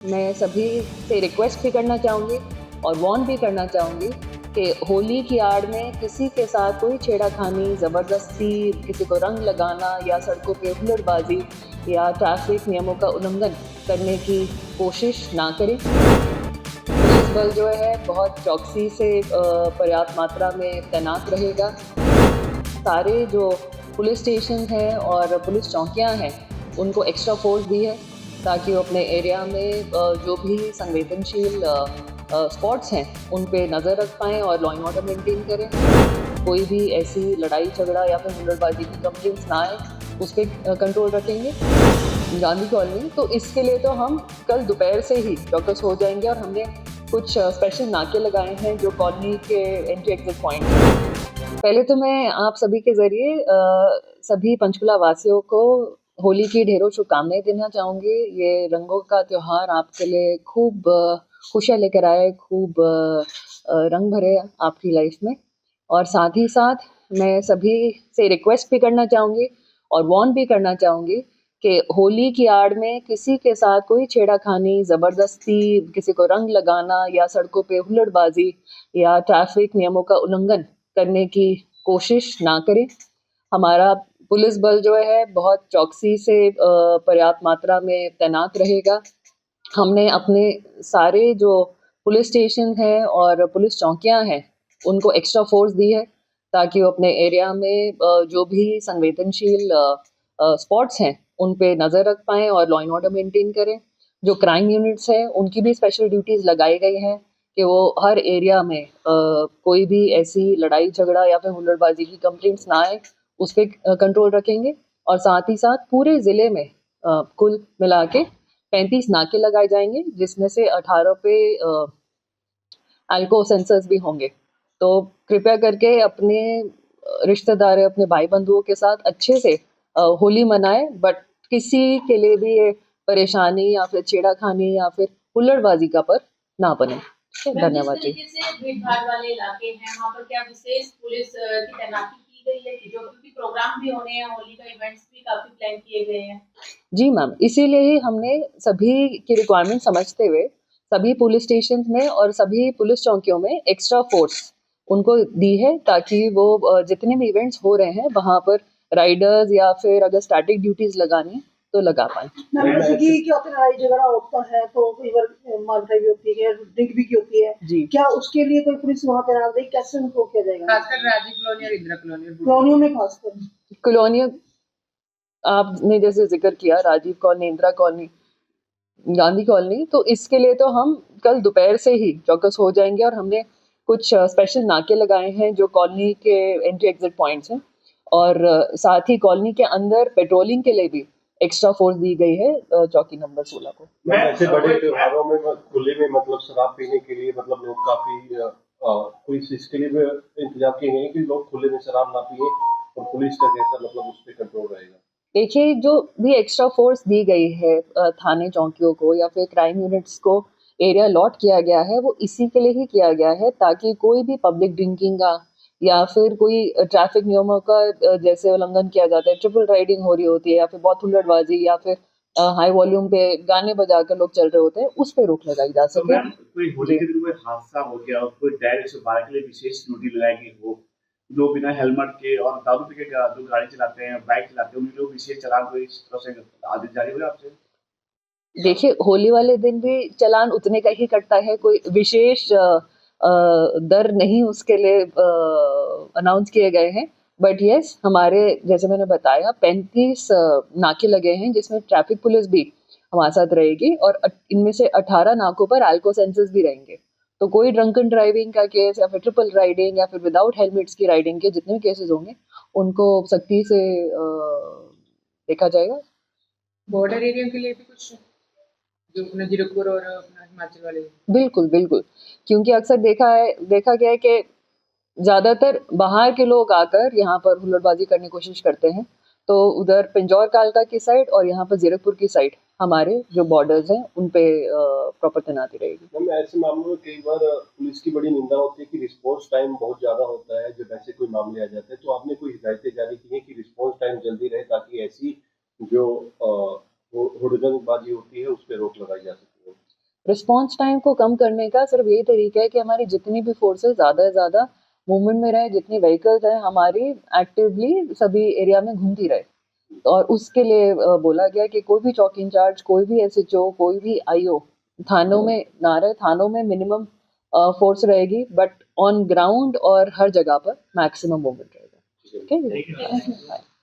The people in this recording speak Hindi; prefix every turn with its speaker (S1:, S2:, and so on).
S1: मैं सभी से रिक्वेस्ट भी करना चाहूँगी और वार्न भी करना चाहूँगी कि होली की आड़ में किसी के साथ कोई छेड़ाखानी, ज़बरदस्ती, किसी को रंग लगाना या सड़कों पे हुल्लड़बाज़ी या ट्रैफ़िक नियमों का उल्लंघन करने की कोशिश ना करें। पुलिस बल जो है बहुत चौकसी से पर्याप्त मात्रा में तैनात रहेगा। सारे जो पुलिस स्टेशन हैं और पुलिस चौकियाँ हैं, उनको एक्स्ट्रा फ़ोर्स दी है ताकि वो अपने एरिया में जो भी संवेदनशील स्पॉट्स हैं, उन पे नज़र रख पाएँ और लॉ एंड ऑर्डर मेंटेन करें। कोई भी ऐसी लड़ाई-झगड़ा या फिर हुल्लड़बाज़ी की कंप्लेंट्स ना आए, उस पे कंट्रोल रखेंगे। गांधी कॉलोनी, तो इसके लिए तो हम कल दोपहर से ही चौकस हो जाएँगे और हमने कुछ स्पेशल नाके लगाए हैं जो कॉलोनी के एंट्री एग्ज़िट पॉइंट हैं। पहले तो मैं आप सभी के ज़रिए सभी पंचकुला वासियों को होली की ढेरों शुभकामनाएँ देना चाहूँगी। ये रंगों का त्योहार आपके लिए खूब खुशियाँ लेकर आए, खूब रंग भरे आपकी लाइफ में। और साथ ही साथ मैं सभी से रिक्वेस्ट भी करना चाहूँगी और वार्न भी करना चाहूँगी कि होली की आड़ में किसी के साथ कोई छेड़ाखानी, ज़बरदस्ती, किसी को रंग लगाना या सड़कों पे हुल्लड़बाज़ी या ट्रैफ़िक नियमों का उल्लंघन करने की कोशिश ना करें। हमारा पुलिस बल जो है बहुत चौकसी से पर्याप्त मात्रा में तैनात रहेगा। हमने अपने सारे जो पुलिस स्टेशन हैं और पुलिस चौकियाँ हैं, उनको एक्स्ट्रा फ़ोर्स दी है ताकि वो अपने एरिया में जो भी संवेदनशील स्पॉट्स हैं, उन पे नज़र रख पाएँ और लॉ एंड ऑर्डर मेंटेन करें। जो क्राइम यूनिट्स हैं, उनकी भी स्पेशल ड्यूटीज़ लगाई गई हैं कि वो हर एरिया में कोई भी ऐसी लड़ाई-झगड़ा या फिर हुल्लड़बाज़ी की कंप्लेंट्स ना आए, उस पे कंट्रोल रखेंगे। और साथ ही साथ पूरे ज़िले में कुल मिला के 35 नाके लगाए जाएँगे, जिसमें से 18 पे अल्को सेंसर्स भी होंगे। तो कृपया करके अपने रिश्तेदार, अपने भाई-बंधुओं के साथ अच्छे से होली मनाएँ, बट किसी के लिए भी ये परेशानी या फिर छेड़ाखानी या फिर हुल्लड़बाज़ी का पर ना बने। धन्यवाद जी।
S2: जिस तरीके से भीड़-भाड़ वाले इलाके हैं, वहाँ पर क्या विशेष पुलिस की तैनाती की गई है? जो क्योंकि प्रोग्राम भी होने हैं, होली का इवेंट्स भी काफ़ी प्लान किए गए हैं।
S1: जी मैम, इसीलिए ही हमने सभी की रिक्वायरमेंट समझते हुए सभी पुलिस स्टेशंस में और सभी पुलिस चौकियों में एक्स्ट्रा फ़ोर्स उनको दी है ताकि वो जितने भी इवेंट्स हो रहे हैं, वहाँ पर राइडर्स या फिर अगर स्टैटिक ड्यूटीज़ लगानी है, तो लगा पाएँ।
S3: मैम जैसे कि क्या होता है लड़ाई-झगड़ा होता है तो कई बार मार-पिटाई भी होती है, ड्रिंक भी की होती है।
S1: जी।
S3: क्या उसके लिए कोई पुलिस वहाँ तैनात है? कैसे उनको किया जाएगा?
S2: खासकर राजीव कॉलोनी और इंदिरा कॉलोनी।
S3: कॉलोनियों में खासकर।
S1: कॉलोनियों आपने जैसे ज़िक्र किया Rajiv colony, Indira colony, Gandhi colony, तो इसके लिए तो हम कल दोपहर से ही चौकस हो जाएँगे और हमने कुछ स्पेशल नाके लगाए हैं जो कॉलोनी के एंट्री एग्ज़िट पॉइंट्स हैं और साथ ही कॉलोनी के अंदर पेट्रोलिंग के लिए भी एक्स्ट्रा फ़ोर्स दी गई है चौकी नंबर 16 को।
S4: मैम ऐसे बड़े त्योहारों में खुले में मतलब शराब पीने के लिए मतलब लोग काफ़ी कोई इसके लिए भी इंतज़ाम किए गए हैं कि लोग खुले में शराब ना पिएँ और पुलिस का कैसा मतलब उस पे कंट्रोल रहेगा?
S1: देखिए, जो भी एक्स्ट्रा फ़ोर्स दी गई है थाने चौकियों को या फिर क्राइम यूनिट्स को एरिया अलॉट किया गया है, वो इसी के लिए ही किया गया है ताकि कोई भी पब्लिक ड्रिंकिंग का या फिर कोई ट्रैफ़िक नियमों का जैसे उल्लंघन किया जाता है, ट्रिपल राइडिंग हो रही होती है या फिर बहुत हुल्लड़बाज़ी या फिर हाई वॉल्यूम पे गाने बजाकर लोग चल रहे होते हैं, उस पे रोक लगाई जा
S5: तो
S1: सके।
S5: मैम कोई होली के दिन कोई हादसा हो गया और कोई ड्राइवर 112 के लिए विशेष ड्यूटी लगाई गई हो, जो बिना हेलमेट के और दारू पी के जो गाड़ी चलाते हैं, बाइक चलाते हैं, उनके लिए विशेष चालान कोई इस तरह से आदेश जारी हुए आपसे?
S1: देखिए, होली वाले दिन भी चालान उतने का ही कटता है, कोई विशेष दर नहीं उसके लिए अनाउंस किए गए हैं। बट येस, हमारे जैसे मैंने बताया 35 नाके लगे हैं जिसमें ट्रैफिक पुलिस भी हमारे साथ रहेगी और इनमें से 18 नाकों पर अल्को सेंसर्स भी रहेंगे। तो कोई ड्रंकन ड्राइविंग का केस या फिर ट्रिपल राइडिंग या फिर विदाउट हेलमेट्स की राइडिंग के जितने भी केसेस होंगे, उनको सख्ती से देखा जाएगा।
S2: बॉर्डर एरिया के लिए भी कुछ जो अपना जीरकपुर और अपना हिमाचल वाले।
S1: बिल्कुल, बिल्कुल। क्योंकि अक्सर देखा गया है कि ज़्यादातर बाहर के लोग आकर यहाँ पर हुल्लड़बाज़ी करने की कोशिश करते हैं। तो उधर पिंजौर कालका की साइड और यहाँ पर ज़ीरकपुर की साइड हमारे जो बॉर्डर्स हैं, उन पे प्रॉपर तैनाती रहेगी।
S4: मैम ऐसे मामलों में कई बार पुलिस की बड़ी निंदा होती है कि रिस्पॉन्स टाइम बहुत ज़्यादा होता है जब ऐसे कोई मामले आ जाते हैं, तो आपने कोई हिदायतें जारी की हैं कि रिस्पॉन्स टाइम जल्दी रहे ताकि ऐसी जो हुड़दंगबाजी होती है, उस पे रोक लगाई जा सके?
S1: रिस्पॉन्स टाइम को कम करने का सिर्फ यही तरीका है कि हमारी जितनी भी फोर्सेस ज़्यादा से ज़्यादा मूवमेंट में रहे, जितनी व्हीकल्स हैं हमारी एक्टिवली सभी एरिया में घूमती रहे। और उसके लिए बोला गया कि कोई भी चौकी इंचार्ज, कोई भी SHO, कोई भी IO थानों में ना रहे। थानों में मिनिमम फोर्स रहेगी, बट ऑन ग्राउंड और हर जगह पर मैक्सिमम मूवमेंट रहेगा। ठीक है।